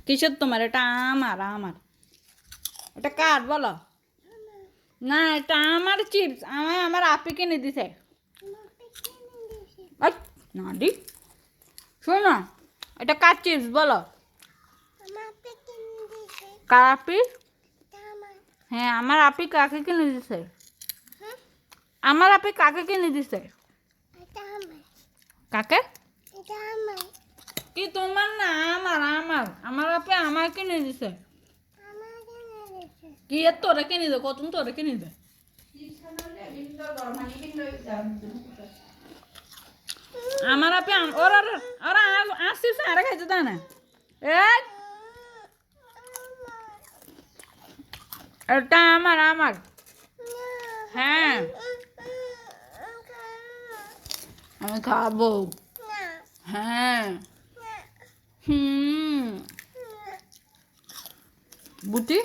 কিসের তোমার? এটা আমার আমার। এটা কার বলো? না, এটা আমার চিপস। আমার আপি কিনে দিছে। না দি, শোনো, এটা কার চিপস বলো? কার আপি? হ্যাঁ, আমার আপি কাকে কিনে দিছে? আমার আপি কাকে কিনে দিছে? কাকে? কি তোমার? না, আমার আপি আমার কিনে দিছে। কি এর তোরে কিনে দে? কত তোরে কিনে দে? আমার আপি ওরা ওরা আসছিস আরে খাইতে দেয় না। এই, এটা আমার। হ্যাঁ, আমি খাবো। হ্যাঁ। হুম। বুটি